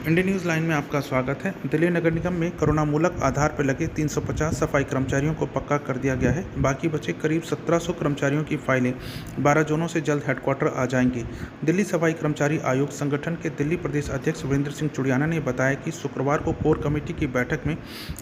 Indian news line में आपका स्वागत है। दिल्ली नगर निगम में करुणामूलक आधार पर लगे 350 सफाई कर्मचारियों को पक्का कर दिया गया है। बाकी बचे करीब 1700 कर्मचारियों की फाइलें 12 जोनों से जल्द हेडक्वार्टर आ जाएंगी। दिल्ली सफाई कर्मचारी आयोग संगठन के दिल्ली प्रदेश अध्यक्ष वीरेंद्र सिंह चुड़ियाना ने बताया कि शुक्रवार को कोर कमेटी की बैठक में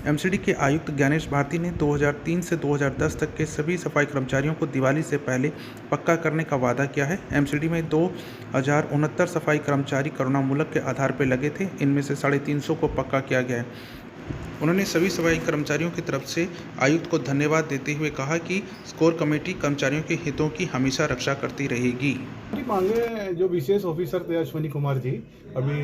एमसीडी के आयुक्त ज्ञानेश भारती ने 2003 से 2010 तक के सभी सफाई कर्मचारियों को दिवाली से पहले पक्का करने का वादा किया है। एमसीडी में 2069 सफाई कर्मचारी करुणामूलक के आधार पर लगे थे। इनमें से 350 को पक्का किया गया है। उन्होंने सभी सफाई कर्मचारियों की तरफ से आयुक्त को धन्यवाद देते हुए कहा कि कोर कमेटी कर्मचारियों के हितों की हमेशा रक्षा करती रहेगी। मांगे जो विशेष ऑफिसर थे अश्विनी कुमार जी, अभी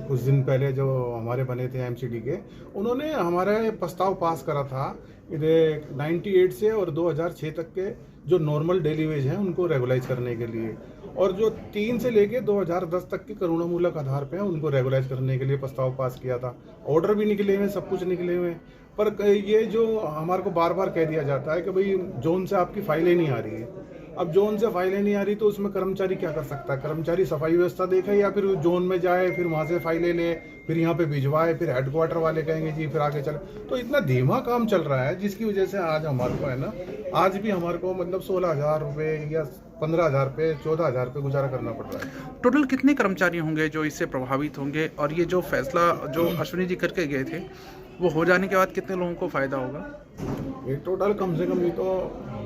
कुछ दिन पहले जो हमारे बने थे एमसीडी के, उन्होंने हमारे प्रस्ताव पास करा था 98 से और 2006 तक के जो नॉर्मल डेली वेज हैं उनको रेगुलाइज करने के लिए, और जो 3 से लेके 2010 तक के करुणामूलक आधार पे हैं उनको रेगुलाइज करने के लिए प्रस्ताव पास किया था। ऑर्डर भी निकले हुए, सब कुछ निकले हुए, पर ये जो हमारे को बार बार कह दिया जाता है कि भाई जोन से आपकी फाइलें नहीं आ रही है। अब जोन से फाइलें नहीं आ रही तो उसमें कर्मचारी क्या कर सकता है? कर्मचारी सफाई व्यवस्था देखे या फिर जोन में जाए, फिर वहाँ से फाइलें ले, फिर यहाँ पे भिजवाए, फिर हेडक्वार्टर वाले कहेंगे जी फिर आगे चले। तो इतना धीमा काम चल रहा है जिसकी वजह से आज हमारे को है ना, आज भी हमारे को मतलब 16,000 रुपये या 15,000 पे 14,000 पे गुजारा करना पड़ रहा है। टोटल कितने कर्मचारी होंगे जो इससे प्रभावित होंगे, और ये जो फैसला जो अश्विनी जी करके गए थे वो हो जाने के बाद कितने लोगों को फायदा होगा? ये टोटल कम से कम ये तो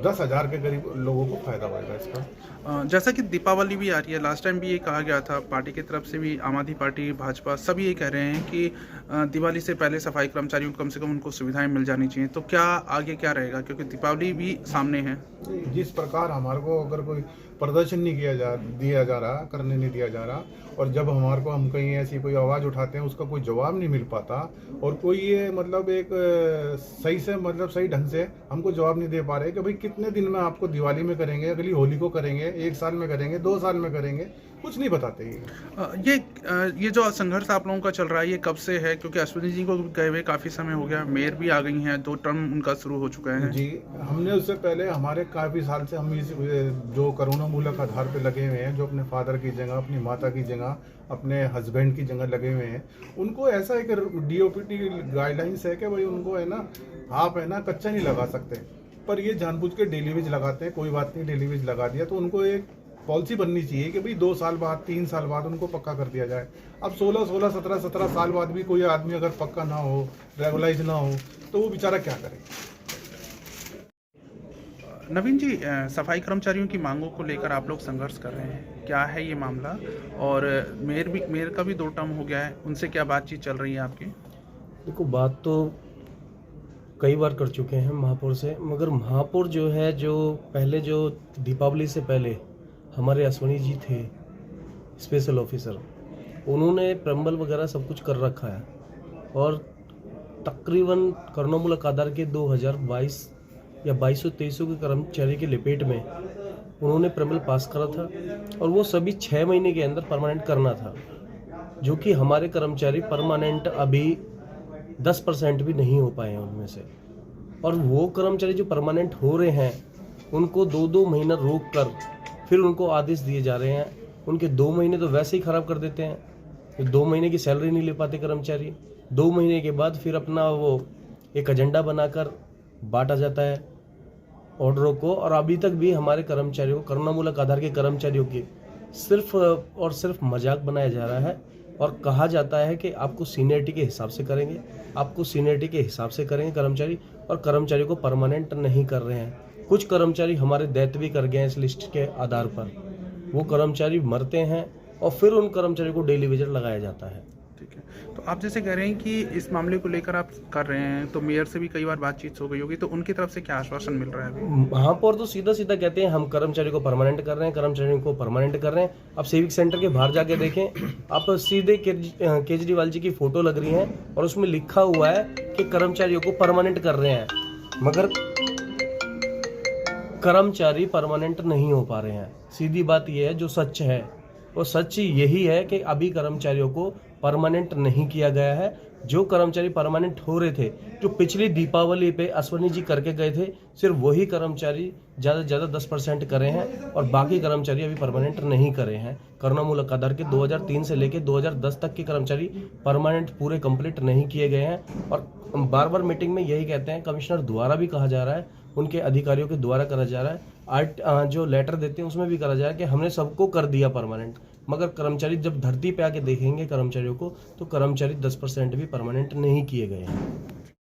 10,000 के करीब लोगों को फायदा होगा इसका। जैसा कि दीपावली भी आ रही है, लास्ट टाइम भी ये कहा गया था पार्टी की तरफ से भी, आम आदमी पार्टी, भाजपा, सभी ये कह रहे हैं कि दिवाली से पहले सफाई कर्मचारियों को कम से कम उनको सुविधाएं मिल जानी चाहिए। तो क्या आगे क्या रहेगा, क्योंकि दीपावली भी सामने है? जिस प्रकार हमारे को अगर कोई प्रदर्शन नहीं दिया जा रहा, करने नहीं दिया जा रहा, और जब हमारे को हम कहीं ऐसी कोई आवाज़ उठाते हैं उसका कोई जवाब नहीं मिल पाता, और कोई ये मतलब एक सही से मतलब सही ढंग से हमको जवाब नहीं दे पा रहे कि भाई कितने दिन में आपको दिवाली में करेंगे, अगली होली को करेंगे, 1 साल में करेंगे, 2 साल में करेंगे, कुछ नहीं बताते। ये जो संघर्ष आप लोगों का चल रहा है ये कब से है? क्योंकि अश्विनी जी को गए हुए काफ़ी समय हो गया, मेयर भी आ गई हैं, 2 टर्म उनका शुरू हो चुका है। जी, हमने उससे पहले हमारे काफ़ी साल से हम इस जो करुणामूलक आधार पे लगे हुए हैं, जो अपने फादर की जगह, अपनी माता की जगह, अपने हस्बैंड की जगह लगे हुए हैं, उनको ऐसा एक डीओपीटी गाइडलाइंस है कि भाई उनको है ना, आप है ना कच्चा नहीं लगा सकते, पर ये जानबूझ के डेली वेज लगाते हैं। कोई बात नहीं, डेली वेज लगा दिया तो उनको एक पॉलिसी बननी चाहिए कि भाई 2 साल बाद, 3 साल बाद उनको पक्का कर दिया जाए। अब 16, 17 साल बाद भी कोई आदमी अगर पक्का ना हो, रेगुलाइज ना हो, तो वो बेचारा क्या करे? नवीन जी, सफाई कर्मचारियों की मांगों को लेकर आप लोग संघर्ष कर रहे हैं, क्या है ये मामला? और मेयर का भी 2 टर्म हो गया है, उनसे क्या बातचीत चल रही है आपकी? देखो, बात तो कई बार कर चुके हैं महापौर से, मगर महापौर जो है, जो पहले जो दीपावली से पहले हमारे अश्विनी जी थे स्पेशल ऑफिसर, उन्होंने प्रम्बल वगैरह सब कुछ कर रखा है, और तकरीबन करुणामूलक आधार के 2022 या 2200 के कर्मचारी के लपेट में उन्होंने प्रम्बल पास करा था, और वो सभी 6 महीने के अंदर परमानेंट करना था, जो कि हमारे कर्मचारी परमानेंट अभी 10% भी नहीं हो पाए हैं उनमें से। और वो कर्मचारी जो परमानेंट हो रहे हैं उनको 2-2 महीना रोक कर फिर उनको आदेश दिए जा रहे हैं। उनके 2 महीने तो वैसे ही ख़राब कर देते हैं, 2 महीने की सैलरी नहीं ले पाते कर्मचारी। 2 महीने के बाद फिर अपना वो एक एजेंडा बनाकर बांटा जाता है ऑर्डरों को, और अभी तक भी हमारे कर्मचारियों को, करुणामूलक आधार के कर्मचारियों की सिर्फ और सिर्फ मजाक बनाया जा रहा है, और कहा जाता है कि आपको सीनियरिटी के हिसाब से करेंगे, आपको सीनियरिटी के हिसाब से करेंगे कर्मचारी, और कर्मचारी को परमानेंट नहीं कर रहे हैं। कुछ कर्मचारी हमारे डेथ भी कर गए हैं इस लिस्ट के आधार पर। वो कर्मचारी मरते हैं और फिर उन कर्मचारियों को डेली वेजर लगाया जाता है। ठीक है, तो आप जैसे कह रहे हैं कि इस मामले को लेकर आप कर रहे हैं, तो मेयर से भी कई बार बातचीत हो गई होगी, तो उनकी तरफ से क्या आश्वासन मिल रहा है अभी? महापौर तो सीधा सीधा कहते हैं हम कर्मचारी को परमानेंट कर रहे हैं, कर्मचारियों को परमानेंट कर रहे हैं। अब सिविक सेंटर के बाहर जाके देखें आप, सीधे केजरीवाल जी की फोटो लग रही है और उसमें लिखा हुआ है कि कर्मचारियों को परमानेंट कर रहे हैं, मगर कर्मचारी परमानेंट नहीं हो पा रहे हैं। सीधी बात यह है, जो सच है वो सच यही है कि अभी कर्मचारियों को परमानेंट नहीं किया गया है। जो कर्मचारी परमानेंट हो रहे थे, जो पिछली दीपावली पे अश्वनी जी करके गए थे, सिर्फ वही कर्मचारी ज़्यादा से ज़्यादा 10% करे हैं और बाकी कर्मचारी अभी परमानेंट नहीं करे हैं। करुणामूलक आधार के 2003 से लेके 2010 तक के कर्मचारी परमानेंट पूरे कंप्लीट नहीं किए गए हैं। और बार बार मीटिंग में यही कहते हैं, कमिश्नर द्वारा भी कहा जा रहा है, उनके अधिकारियों के द्वारा करा जा रहा है, जो लेटर देते हैं उसमें भी करा जा रहा है कि हमने सबको कर दिया परमानेंट, मगर कर्मचारी जब धरती पे आके देखेंगे कर्मचारियों को, तो कर्मचारी 10% भी परमानेंट नहीं किए गए हैं।